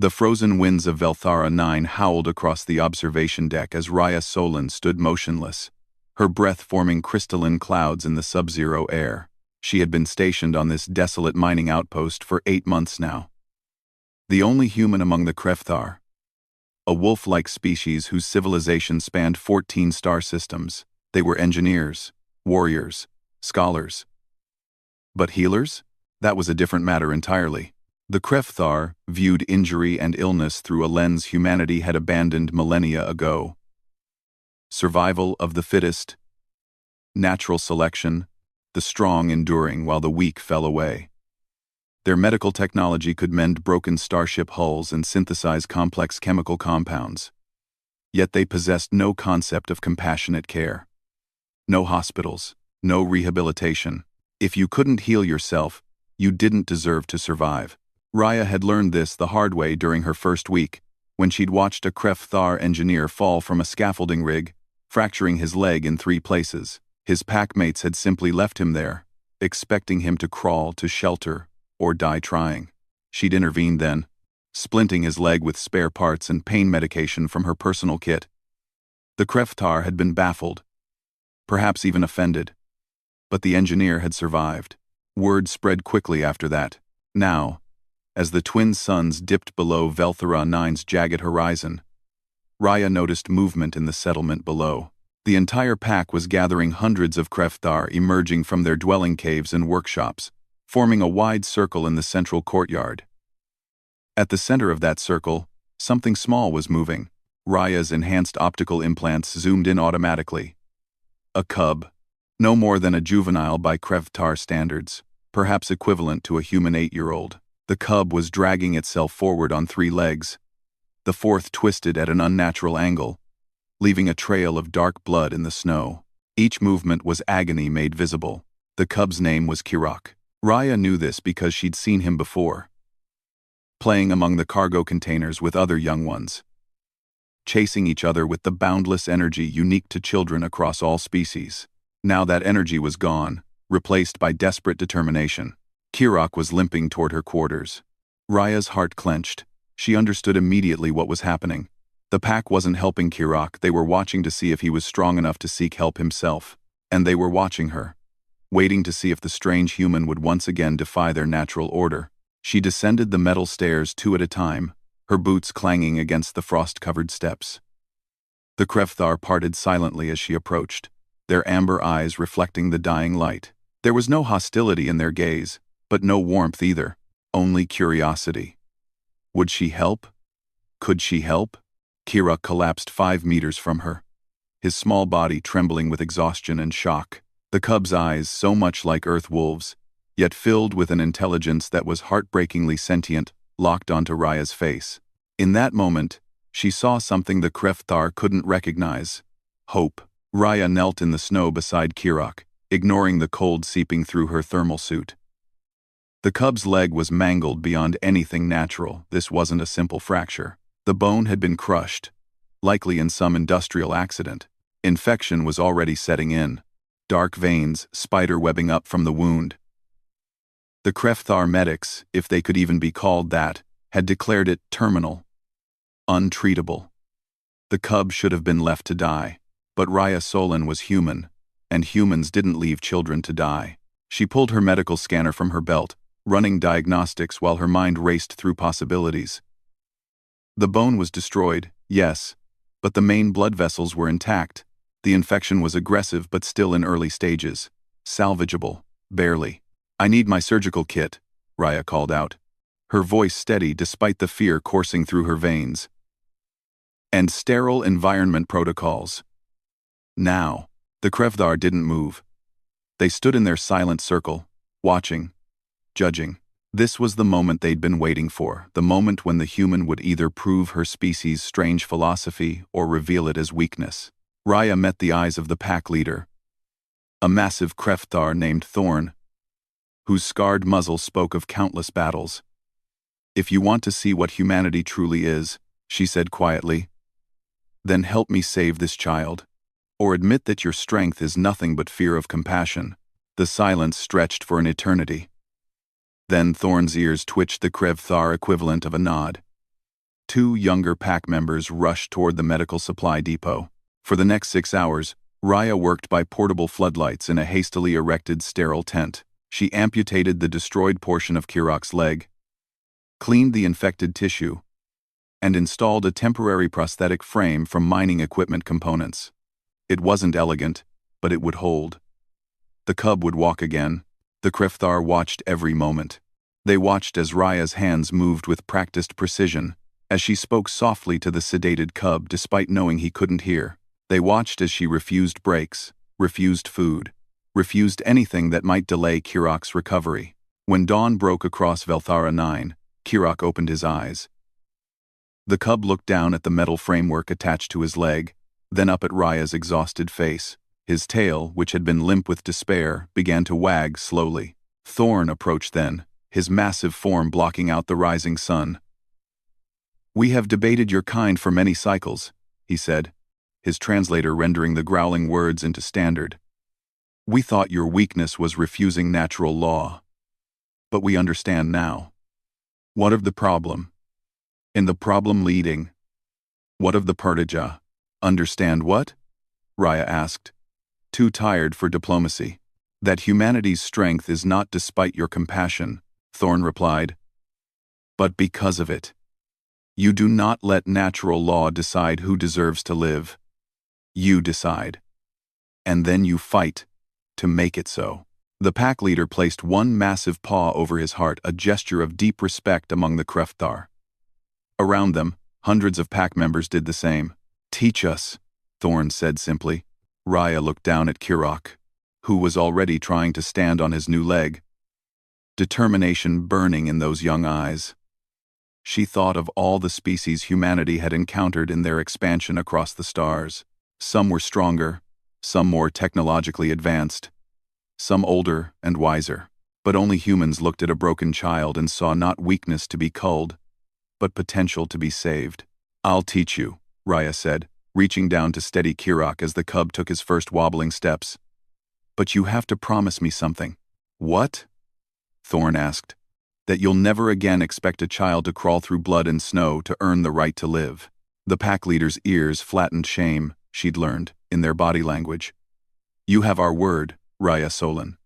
The frozen winds of Velara 9 howled across the observation deck as Raya Solon stood motionless, her breath forming crystalline clouds in the sub-zero air. She had been stationed on this desolate mining outpost for 8 months now. The only human among the Krefthar, a wolf-like species whose civilization spanned 14 star systems. They were engineers, warriors, scholars. But healers? That was a different matter entirely. The Krefthar viewed injury and illness through a lens humanity had abandoned millennia ago. Survival of the fittest, natural selection, the strong enduring while the weak fell away. Their medical technology could mend broken starship hulls and synthesize complex chemical compounds. Yet they possessed no concept of compassionate care. No hospitals, no rehabilitation. If you couldn't heal yourself, you didn't deserve to survive. Raya had learned this the hard way during her first week, when she'd watched a Krefthar engineer fall from a scaffolding rig, fracturing his leg in 3 places. His packmates had simply left him there, expecting him to crawl to shelter or die trying. She'd intervened then, splinting his leg with spare parts and pain medication from her personal kit. The Krefthar had been baffled, perhaps even offended. But the engineer had survived. Word spread quickly after that. Now, as the twin suns dipped below Velara 9's jagged horizon, Raya noticed movement in the settlement below. The entire pack was gathering hundreds of Krefthar emerging from their dwelling caves and workshops, forming a wide circle in the central courtyard. At the center of that circle, something small was moving. Raya's enhanced optical implants zoomed in automatically. A cub, no more than a juvenile by Krefthar standards, perhaps equivalent to a human 8-year-old. The cub was dragging itself forward on 3 legs, the 4th twisted at an unnatural angle, leaving a trail of dark blood in the snow. Each movement was agony made visible. The cub's name was Kirok. Raya knew this because she'd seen him before, playing among the cargo containers with other young ones, chasing each other with the boundless energy unique to children across all species. Now that energy was gone, replaced by desperate determination. Kirok was limping toward her quarters. Raya's heart clenched. She understood immediately what was happening. The pack wasn't helping Kirok, they were watching to see if he was strong enough to seek help himself. And they were watching her, waiting to see if the strange human would once again defy their natural order. She descended the metal stairs 2 at a time, her boots clanging against the frost-covered steps. The Krefthar parted silently as she approached, their amber eyes reflecting the dying light. There was no hostility in their gaze, but no warmth either, only curiosity. Would she help? Could she help? Kirok collapsed 5 meters from her, his small body trembling with exhaustion and shock. The cub's eyes, so much like Earth wolves, yet filled with an intelligence that was heartbreakingly sentient, locked onto Raya's face. In that moment, she saw something the Krefthar couldn't recognize: hope. Raya knelt in the snow beside Kirok, ignoring the cold seeping through her thermal suit. The cub's leg was mangled beyond anything natural. This wasn't a simple fracture. The bone had been crushed, likely in some industrial accident. Infection was already setting in, dark veins spider-webbing up from the wound. The Krefthar medics, if they could even be called that, had declared it terminal, untreatable. The cub should have been left to die. But Raya Solon was human, and humans didn't leave children to die. She pulled her medical scanner from her belt, running diagnostics while her mind raced through possibilities. The bone was destroyed, yes, but the main blood vessels were intact. The infection was aggressive but still in early stages. Salvageable, barely. "I need my surgical kit," Raya called out, her voice steady despite the fear coursing through her veins. "And sterile environment protocols." Now, the Krefthar didn't move. They stood in their silent circle, watching, judging. This was the moment they'd been waiting for, the moment when the human would either prove her species' strange philosophy or reveal it as weakness. Raya met the eyes of the pack leader, a massive Krefthar named Thorn, whose scarred muzzle spoke of countless battles. "If you want to see what humanity truly is," she said quietly, "then help me save this child. Or admit that your strength is nothing but fear of compassion." The silence stretched for an eternity. Then Thorn's ears twitched the Krefthar equivalent of a nod. Two younger pack members rushed toward the medical supply depot. For the next 6 hours, Raya worked by portable floodlights in a hastily erected sterile tent. She amputated the destroyed portion of Kirok's leg, cleaned the infected tissue, and installed a temporary prosthetic frame from mining equipment components. It wasn't elegant, but it would hold. The cub would walk again. The Krefthar watched every moment. They watched as Raya's hands moved with practiced precision, as she spoke softly to the sedated cub despite knowing he couldn't hear. They watched as she refused breaks, refused food, refused anything that might delay Kirok's recovery. When dawn broke across Velara 9, Kirok opened his eyes. The cub looked down at the metal framework attached to his leg, then up at Raya's exhausted face. His tail, which had been limp with despair, began to wag slowly. Thorn approached then, his massive form blocking out the rising sun. "We have debated your kind for many cycles," he said, his translator rendering the growling words into standard. "We thought your weakness was refusing natural law. But we understand now. What of the problem? In the problem leading. What of the Perdija?" "Understand what?" Raya asked, too tired for diplomacy. "That humanity's strength is not despite your compassion," Thorn replied, "but because of it. You do not let natural law decide who deserves to live. You decide. And then you fight to make it so." The pack leader placed one massive paw over his heart, a gesture of deep respect among the Krefthar. Around them, hundreds of pack members did the same. "Teach us," Thorn said simply. Raya looked down at Kirok, who was already trying to stand on his new leg, determination burning in those young eyes. She thought of all the species humanity had encountered in their expansion across the stars. Some were stronger, some more technologically advanced, some older and wiser. But only humans looked at a broken child and saw not weakness to be culled, but potential to be saved. "I'll teach you," Raya said, reaching down to steady Kirok as the cub took his first wobbling steps. "But you have to promise me something." "What?" Thorn asked. "That you'll never again expect a child to crawl through blood and snow to earn the right to live." The pack leader's ears flattened shame, she'd learned, in their body language. "You have our word, Raya Solan.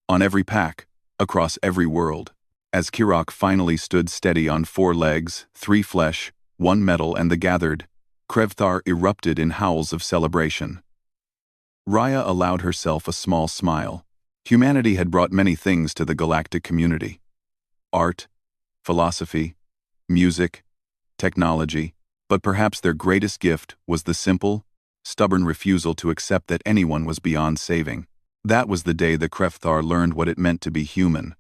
On every pack, across every world." As Kirok finally stood steady on 4 legs, 3 flesh, 1 metal, and the gathered Krefthar erupted in howls of celebration. Raya allowed herself a small smile. Humanity had brought many things to the galactic community. Art, philosophy, music, technology, but perhaps their greatest gift was the simple, stubborn refusal to accept that anyone was beyond saving. That was the day the Krefthar learned what it meant to be human.